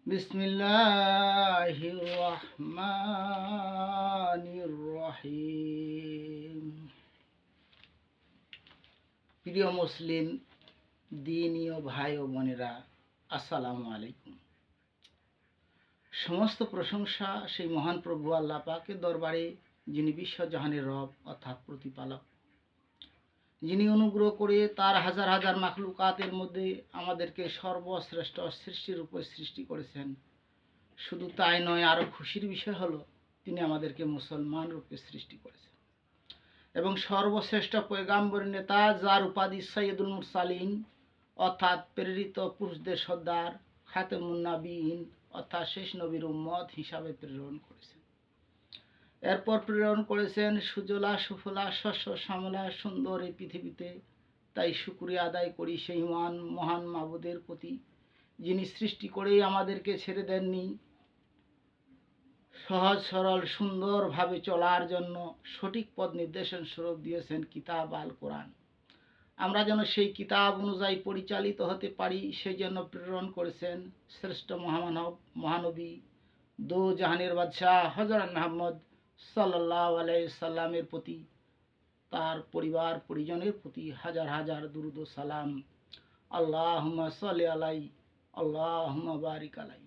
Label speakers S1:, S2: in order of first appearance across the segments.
S1: বিসমিল্লাহির রহমানির রহিম। প্রিয় মুসলিম দিনী ও ভাই ও বোনেরা, আসসালামু আলাইকুম। সমস্ত প্রশংসা সেই মহান প্রভু আল্লাহ পাকের দরবারে, যিনি বিশ্বজাহানের রব অর্থাৎ প্রতিপালক, যিনি অনুগ্রহ করে তার হাজার হাজার মাখলুকাতের মধ্যে আমাদেরকে সর্বশ্রেষ্ঠ সৃষ্টিরূপে সৃষ্টি করেছেন। শুধু তাই নয়, আরও খুশির বিষয় হলো তিনি আমাদেরকে মুসলমান রূপে সৃষ্টি করেছেন এবং সর্বশ্রেষ্ঠ পয়গাম্বর নেতা, যার উপাধি সৈয়দুল মুরসালিন অর্থাৎ প্রেরিত পুরুষদের সর্দার, খাতেমুন নবীন অর্থাৎ শেষ নবীর উম্মত হিসাবে প্রেরণ করেছেন। এরপর প্রেরণ করেছেন সুজলা সুফলা শস্য শ্যামলা সুন্দর এই পৃথিবীতে। তাই শুকরিয়া আদায় করি সেই মহান মাবুদের প্রতি, যিনি সৃষ্টি করেই আমাদেরকে ছেড়ে দেননি, সহজ সরল সুন্দরভাবে চলার জন্য সঠিক পথ নির্দেশন স্বরূপ দিয়েছেন কিতাব আল কোরআন। আমরা যেন সেই কিতাব অনুযায়ী পরিচালিত হতে পারি, সেই জন্য প্রেরণ করেছেন শ্রেষ্ঠ মহানবী দো জাহানের বাদশাহ হযরত মুহাম্মদ সাল্লাল্লাহু আলাইহি সাল্লামের প্রতি, তার পরিবার পরিজনের প্রতি হাজার হাজার দুরূদ ও সালাম। আল্লাহুম্মা সাল্লি আলাই, আল্লাহুম্মা বারিক আলাই।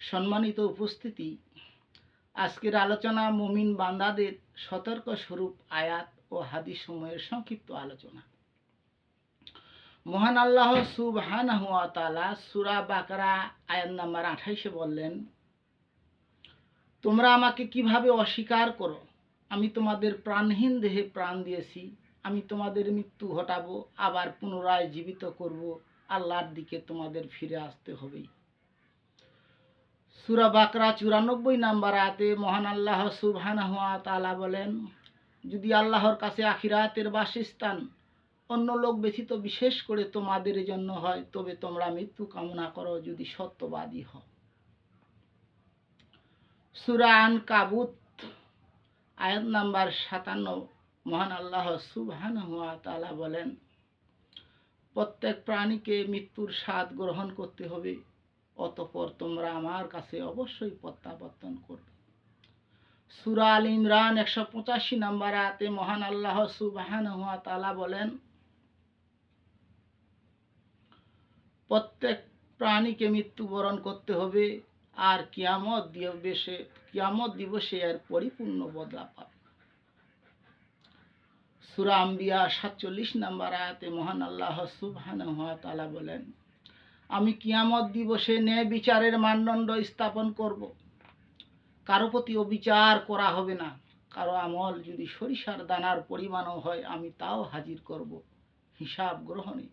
S1: সম্মানিত উপস্থিতি, আজকের আলোচনা মুমিন বান্দাদের সতর্ক স্বরূপ আয়াত ও হাদিস সমূহের সংক্ষিপ্ত আলোচনা। মহান আল্লাহ সুবহানাহু ওয়া তাআলা সূরা বাকারা আয়াত নাম্বার 28 বললেন, তোমরা আমাকে কিভাবে অস্বীকার করো? আমি তোমাদের প্রাণহীন দেহে প্রাণ দিয়েছি, আমি তোমাদের মৃত্যু ঘটাবো, আবার পুনরায় জীবিত করব, আল্লাহর দিকে তোমাদের ফিরে আসতে হবেই। সূরা বাকরা 94 নম্বর আয়াতে মহান আল্লাহ সুবহানাহু ওয়া তাআলা বলেন, যদি আল্লাহর কাছে আখিরাতের বাসস্থান অন্য লোক ব্যতীত বিশেষ করে তোমাদের জন্য হয়, তবে তোমরা মৃত্যু কামনা করো যদি সত্যবাদী হও। সূরা আনকাবুত আয়াত নাম্বার 57 মহান আল্লাহ সুবহানাহু ওয়া তাআলা বলেন, প্রত্যেক প্রাণীকে মৃত্যুর স্বাদ গ্রহণ করতে হবে, অতঃপর তোমরা আমার কাছে অবশ্যই প্রত্যাবর্তন করবে। সূরা আল ইমরান 185 নম্বর আয়াতে মহান আল্লাহ সুবহানাহু ওয়া তাআলা বলেন, প্রত্যেক প্রাণীকে মৃত্যুবরণ করতে হবে, আর কিয়ামত দিবসে এর পরিপূর্ণ বদলা পাবে। সূরা আম্বিয়া 47 নম্বর আয়াতে মহান আল্লাহ সুবহানাহু ওয়া তাআলা বলেন, আমি কিয়ামত দিবসে ন্যায় বিচারের মানদণ্ড স্থাপন করব, কারো প্রতি অবিচার করা হবে না। কারো আমল যদি সরিষার দানার পরিমাণও হয়, আমি তাও হাজির করব, হিসাব গ্রহণে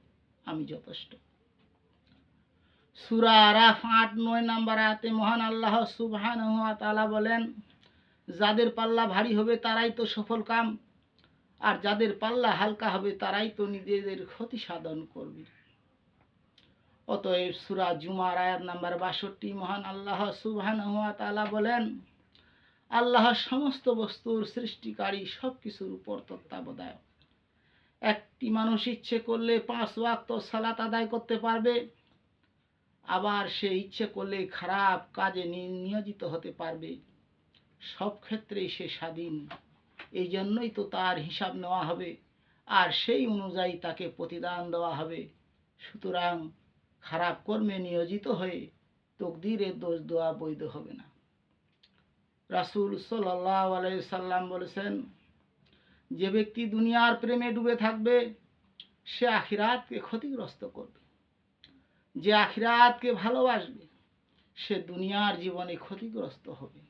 S1: আমি যথেষ্ট। সূরা আরাফ 8-9 নম্বর আয়াতে মহান আল্লাহ সুবহানাহু ওয়া তাআলা বলেন, যাদের পাল্লা ভারী হবে তারাই তো সফল কাম, আর যাদের পাল্লা হালকা হবে তারাই তো নিজেদের ক্ষতি সাধন করবে। অতএব সূরা জুমার আয়াত নাম্বার 62 মহান আল্লাহ সুবহানাহু ওয়া তাআলা বলেন, আল্লাহ সমস্ত বস্তুর সৃষ্টিকারী, সবকিছুর উপর তত্ত্বাবধায়ক। একটি মানুষ ইচ্ছে করলে 5 ওয়াক্ত সালাত আদায় করতে পারবে, আবার সে ইচ্ছে করলে খারাপ কাজে নিয়োজিত হতে পারবে। সব ক্ষেত্রেই সে স্বাধীন, এই জন্যই তো তার হিসাব নেওয়া হবে, আর সেই অনুযায়ী তাকে প্রতিদান দেওয়া হবে। সুতরাং খারাপ কর্মে নিয়োজিত হয়ে তকদিরের দোষ দেওয়া বৈধ হবে না। রাসূল সাল্লাল্লাহু আলাইহি সাল্লাম বলেছেন, যে ব্যক্তি দুনিয়ার প্রেমে ডুবে থাকবে সে আখিরাতকে ক্ষতিগ্রস্ত করবে, যে আখিরাতকে ভালোবাসবে সে দুনিয়ার জীবনে ক্ষতিগ্রস্ত হবে।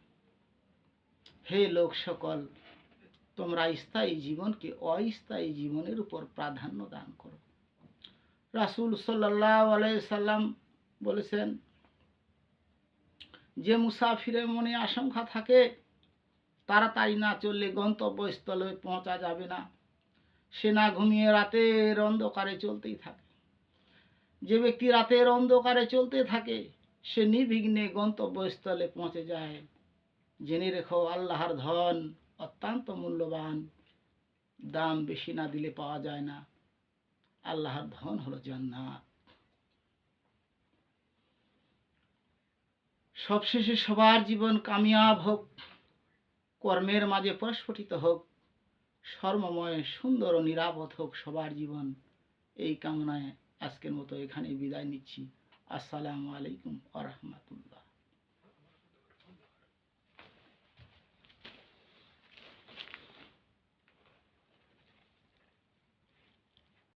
S1: হে লোক সকল, তোমরা স্থায়ী জীবনকে অস্থায়ী জীবনের উপর প্রাধান্য দান করো। রাসূল সাল্লাল্লাহু আলাইহি সাল্লাম বলেছেন, যে মুসাফিরের মনে আশঙ্কা থাকে তাড়াতাড়ি না চললে গন্তব্যস্থলে পৌঁছা যাবে না, সে না ঘুমিয়ে রাতের অন্ধকারে চলতেই থাকে। যে ব্যক্তি রাতের অন্ধকারে চলতে থাকে সে নির্বিঘ্নে গন্তব্যস্থলে পৌঁছে যায়। জেনে রেখো, আল্লাহর ধন অত্যন্ত মূল্যবান, দাম বেশি না দিলে পাওয়া যায় না। আল্লাহর ধন হলো জান্নাত। সবশেষে সবার জীবন কামিয়াব হোক, কর্মের মাঝে প্রস্ফুটিত হোক, সর্বময় সুন্দর ও নিরাপদ হোক সবার জীবন। এই কামনায় আজকের মতো এখানে বিদায় নিচ্ছি। আসসালামু আলাইকুম ওয়া রাহমাতুল্লাহ।